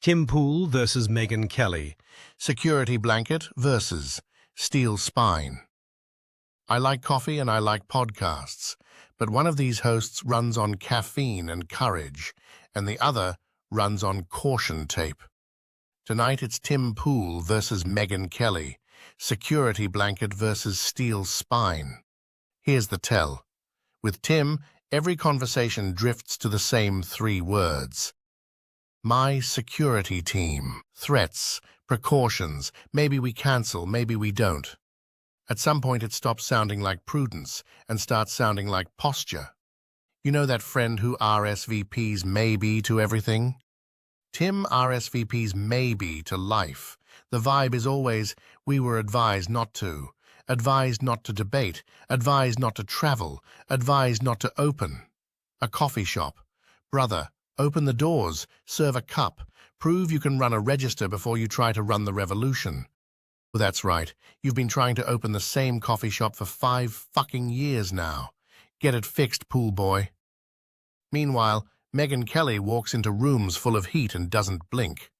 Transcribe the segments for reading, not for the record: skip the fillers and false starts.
Tim Pool versus Megyn Kelly. Security blanket versus steel spine. I like coffee and I like podcasts, but one of these hosts runs on caffeine and courage, and the other runs on caution tape. Tonight it's Tim Pool versus Megyn Kelly. Security blanket versus steel spine. Here's the tell. With Tim, every conversation drifts to the same 3 words. My security team. Threats, precautions, maybe we cancel, maybe we don't. At some point it stops sounding like prudence and starts sounding like posture. You know that friend who RSVPs maybe to everything? Tim RSVPs maybe to life. The vibe is always, we were advised not to debate, advised not to travel, advised not to open. A coffee shop. Brother, open the doors, serve a cup, prove you can run a register before you try to run the revolution. Well, that's right, you've been trying to open the same coffee shop for 5 fucking years now. Get it fixed, pool boy. Meanwhile, Megyn Kelly walks into rooms full of heat and doesn't blink.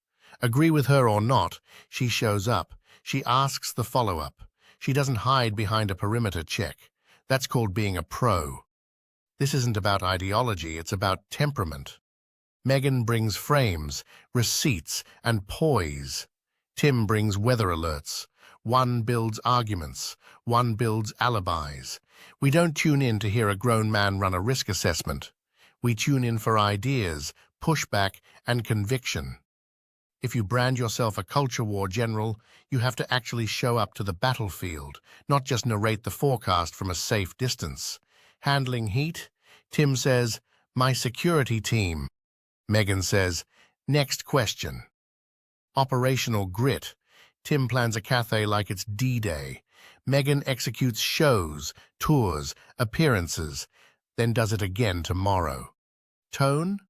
Agree with her or not, she shows up. She asks the follow-up. She doesn't hide behind a perimeter check. That's called being a pro. This isn't about ideology, it's about temperament. Megyn brings frames, receipts, and poise. Tim brings weather alerts. One builds arguments. One builds alibis. We don't tune in to hear a grown man run a risk assessment. We tune in for ideas, pushback, and conviction. If you brand yourself a culture war general, you have to actually show up to the battlefield, not just narrate the forecast from a safe distance. Handling heat? Tim says, my security team. Megyn says, next question. Operational grit. Tim plans a cafe like it's D-Day. Megyn executes shows, tours, appearances, then does it again tomorrow. Tone?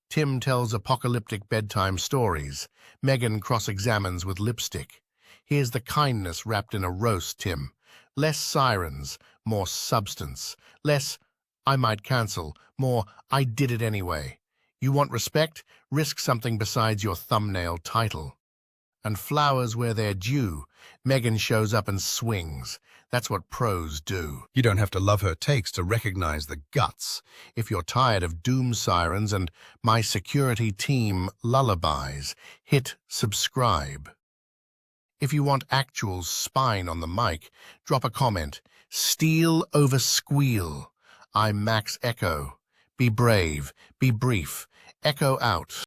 Tim tells apocalyptic bedtime stories. Megyn cross-examines with lipstick. Here's the kindness wrapped in a roast, Tim. Less sirens, more substance. Less, I might cancel, more, I did it anyway. You want respect? Risk something besides your thumbnail title. And flowers where they're due. Megyn shows up and swings. That's what pros do. You don't have to love her takes to recognize the guts. If you're tired of doom sirens and my security team lullabies, hit subscribe. If you want actual spine on the mic, drop a comment. Steel over squeal. I'm Max Echo. Be brave, be brief. Echo out.